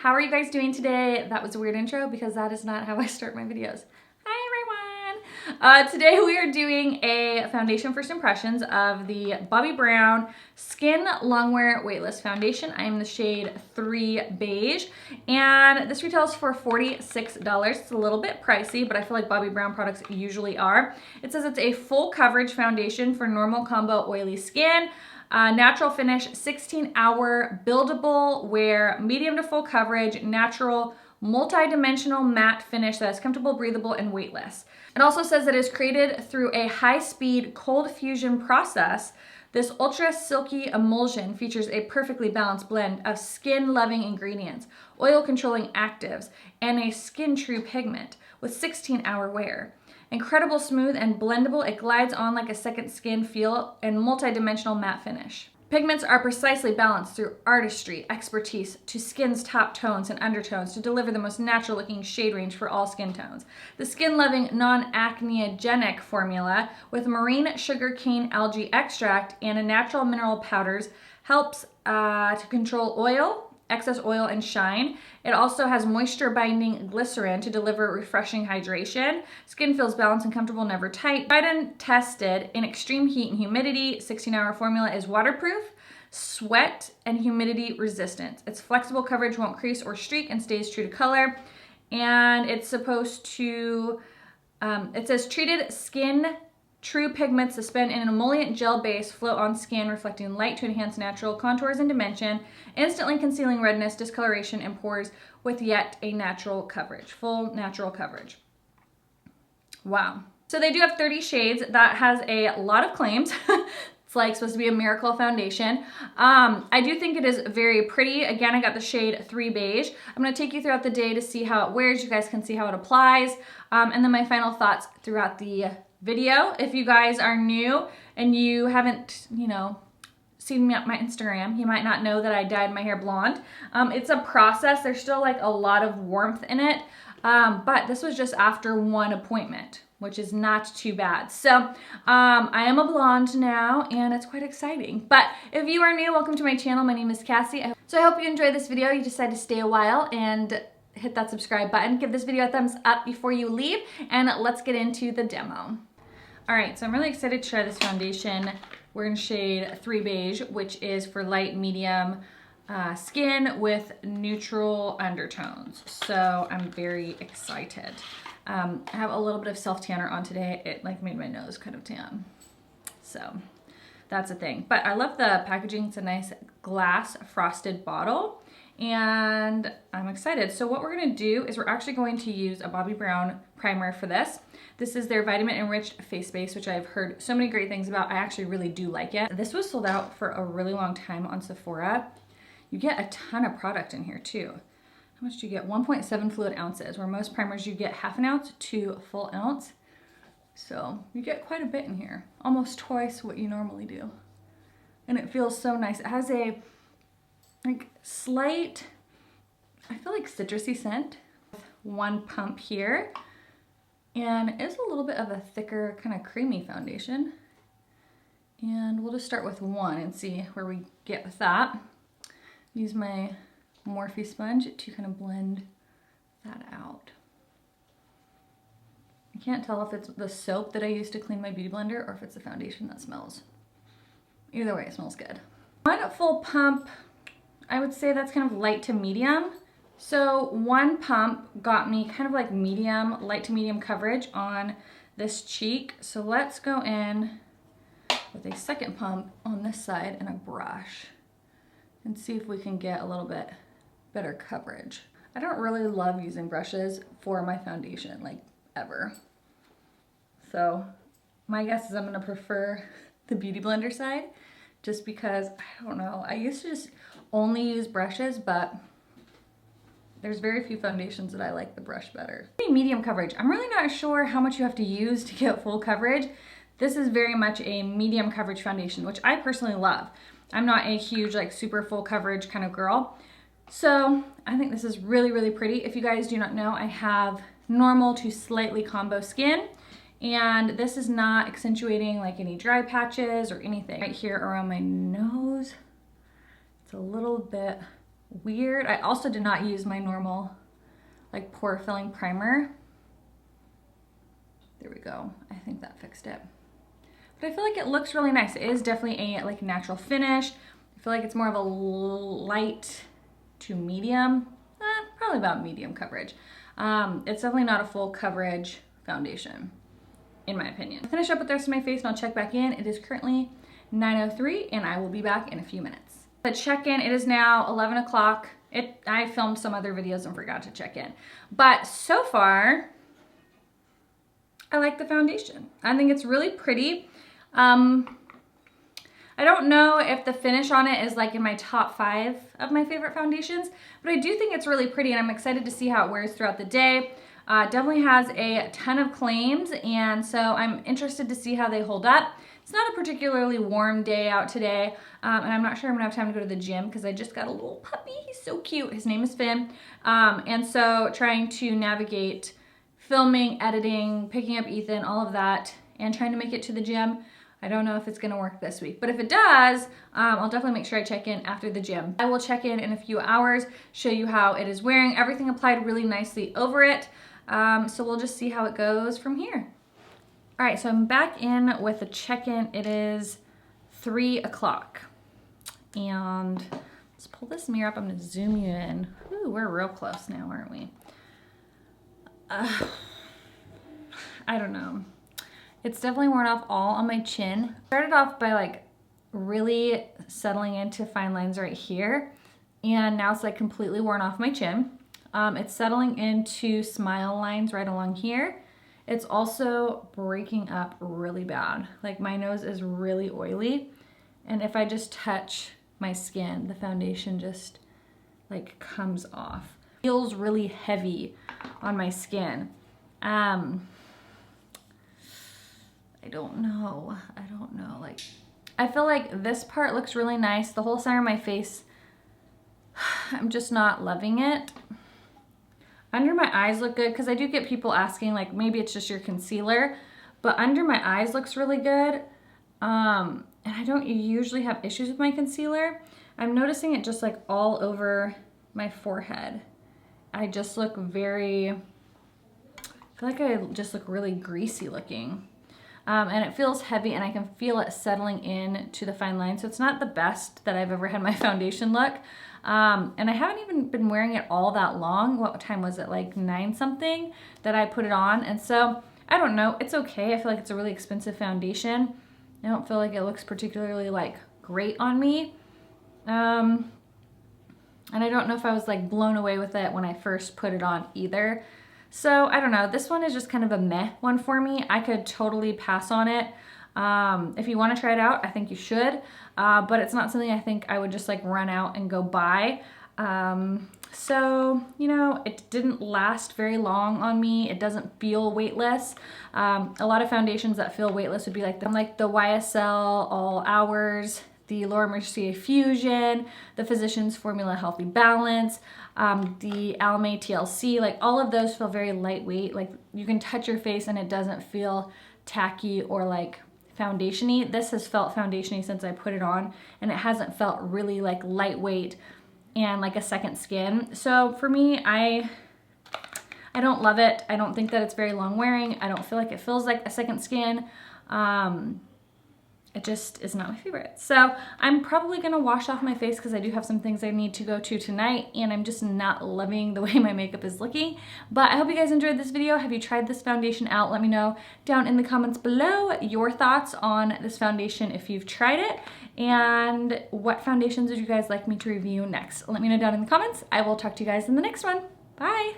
How are you guys doing today? That was a weird intro because that is not how I start my videos. Hi everyone! Today we are doing a foundation first impressions of the Bobbi Brown Skin Longwear Weightless Foundation. I am the shade 3 Beige, and this retails for $46. It's a little bit pricey, but I feel like Bobbi Brown products usually are. It says it's a full coverage foundation for normal, combo, oily skin. Natural finish, 16-hour buildable wear, medium to full coverage, natural, multi-dimensional matte finish that is comfortable, breathable, and weightless. It also says it is created through a high-speed cold fusion process. This ultra silky emulsion features a perfectly balanced blend of skin-loving ingredients, oil-controlling actives, and a skin-true pigment with 16-hour wear. Incredible smooth and blendable, it glides on like a second skin feel and multi-dimensional matte finish. Pigments are precisely balanced through artistry, expertise to skin's top tones and undertones to deliver the most natural looking shade range for all skin tones. The skin-loving non-acneogenic formula with marine sugarcane algae extract and natural mineral powders helps to control oil, excess oil, and shine. It also has moisture binding glycerin to deliver refreshing hydration. Skin feels balanced and comfortable, never tight. Tried and tested in extreme heat and humidity. 16-hour formula is waterproof, sweat, and humidity resistant. Its flexible coverage won't crease or streak and stays true to color. And it's supposed to, it says treated skin true pigments suspend in an emollient gel base, float on skin, reflecting light to enhance natural contours and dimension, instantly concealing redness, discoloration, and pores with yet a natural coverage, full natural coverage. Wow. So they do have 30 shades. That has a lot of claims. It's like supposed to be a miracle foundation. I do think it is very pretty. Again, I got the shade 3 Beige. I'm gonna take you throughout the day to see how it wears. You guys can see how it applies. And then my final thoughts throughout the video. If you guys are new and you haven't, seen me on my Instagram, you might not know that I dyed my hair blonde. It's a process. There's still like a lot of warmth in it. But this was just after one appointment, which is not too bad. So I am a blonde now and it's quite exciting. But if you are new, welcome to my channel. My name is Cassie. So I hope you enjoyed this video. You decided to stay a while and hit that subscribe button. Give this video a thumbs up before you leave, and let's get into the demo. All right, so I'm really excited to try this foundation. We're in shade 3 Beige, which is for light medium skin with neutral undertones. So I'm very excited. I have a little bit of self-tanner on today. It like made my nose kind of tan. So that's a thing. But I love the packaging. It's a nice glass frosted bottle. And I'm excited. So what we're gonna do is we're actually going to use a Bobbi Brown primer for this. This is their vitamin enriched face base, which I've heard so many great things about. I actually really do like it. This was sold out for a really long time on Sephora. You get a ton of product in here too. How much do you get? 1.7 fluid ounces, where most primers you get half an ounce to a full ounce. So you get quite a bit in here, almost twice what you normally do. And it feels so nice. It has a like slight, I feel like citrusy scent. One pump here. And it's a little bit of a thicker, kind of creamy foundation. And we'll just start with one and see where we get with that. Use my Morphe sponge to kind of blend that out. I can't tell if it's the soap that I use to clean my beauty blender or if it's the foundation that smells. Either way, it smells good. One full pump, I would say that's kind of light to medium. So one pump got me kind of like medium, light to medium coverage on this cheek. So let's go in with a second pump on this side and a brush and see if we can get a little bit better coverage. I don't really love using brushes for my foundation, like ever. So my guess is I'm gonna prefer the Beauty Blender side just because, I don't know, I used to just only use brushes, but there's very few foundations that I like the brush better. Medium coverage. I'm really not sure how much you have to use to get full coverage. This is very much a medium coverage foundation, which I personally love. I'm not a huge like super full coverage kind of girl. So I think this is really, really pretty. If you guys do not know, I have normal to slightly combo skin. And this is not accentuating like any dry patches or anything. Right here around my nose, it's a little bit weird. I also did not use my normal like pore filling primer. There we go. I think that fixed it. But I feel like it looks really nice. It is definitely a like natural finish. I feel like it's more of a light to medium, probably about medium coverage. It's definitely not a full coverage foundation, in my opinion. I'll finish up with the rest of my face and I'll check back in. It is currently 9:03 and I will be back in a few minutes. The check-in, it is now 11 o'clock. I filmed some other videos and forgot to check in. But so far, I like the foundation. I think it's really pretty. I don't know if the finish on it is like in my top 5 of my favorite foundations, but I do think it's really pretty and I'm excited to see how it wears throughout the day. Definitely has a ton of claims, and so I'm interested to see how they hold up. It's not a particularly warm day out today, and I'm not sure I'm gonna have time to go to the gym because I just got a little puppy. He's so cute. His name is Finn. And so trying to navigate filming, editing, picking up Ethan, all of that, and trying to make it to the gym. I don't know if it's gonna work this week, but if it does, I'll definitely make sure I check in after the gym. I will check in a few hours, show you how it is wearing. Everything applied really nicely over it. So we'll just see how it goes from here. All right, so I'm back in with a check-in. It is 3 o'clock. And let's pull this mirror up. I'm gonna zoom you in. Ooh, we're real close now, aren't we? I don't know. It's definitely worn off all on my chin. Started off by like really settling into fine lines right here. And now it's like completely worn off my chin. It's settling into smile lines right along here. It's also breaking up really bad. Like my nose is really oily. And if I just touch my skin, the foundation just like comes off. Feels really heavy on my skin. I don't know. Like, I feel like this part looks really nice. The whole center of my face, I'm just not loving it. Under my eyes look good because I do get people asking like maybe it's just your concealer, but under my eyes looks really good. And I don't usually have issues with my concealer. I'm noticing it just like all over my forehead. I just look I feel like I just look really greasy looking. And it feels heavy and I can feel it settling in to the fine line. So it's not the best that I've ever had my foundation look. And I haven't even been wearing it all that long. What time was it? Like 9 something that I put it on. And so I don't know, it's okay. I feel like it's a really expensive foundation. I don't feel like it looks particularly like great on me. And I don't know if I was like blown away with it when I first put it on either. So I don't know, this one is just kind of a meh one for me. I could totally pass on it. If you want to try it out, I think you should, but it's not something I think I would just like run out and go buy. So, you know, it didn't last very long on me. It doesn't feel weightless. A lot of foundations that feel weightless would be like the YSL All Hours, the Laura Mercier Fusion, the Physicians Formula Healthy Balance, the Almay TLC, like all of those feel very lightweight. Like you can touch your face and it doesn't feel tacky or like foundation-y. This has felt foundation-y since I put it on, and it hasn't felt really like lightweight and like a second skin. So for me, I don't love it. I don't think that it's very long wearing. I don't feel like it feels like a second skin. It just is not my favorite. So I'm probably gonna wash off my face because I do have some things I need to go to tonight, and I'm just not loving the way my makeup is looking. But I hope you guys enjoyed this video. Have you tried this foundation out? Let me know down in the comments below your thoughts on this foundation if you've tried it, and what foundations would you guys like me to review next. Let me know down in the comments. I will talk to you guys in the next one. Bye.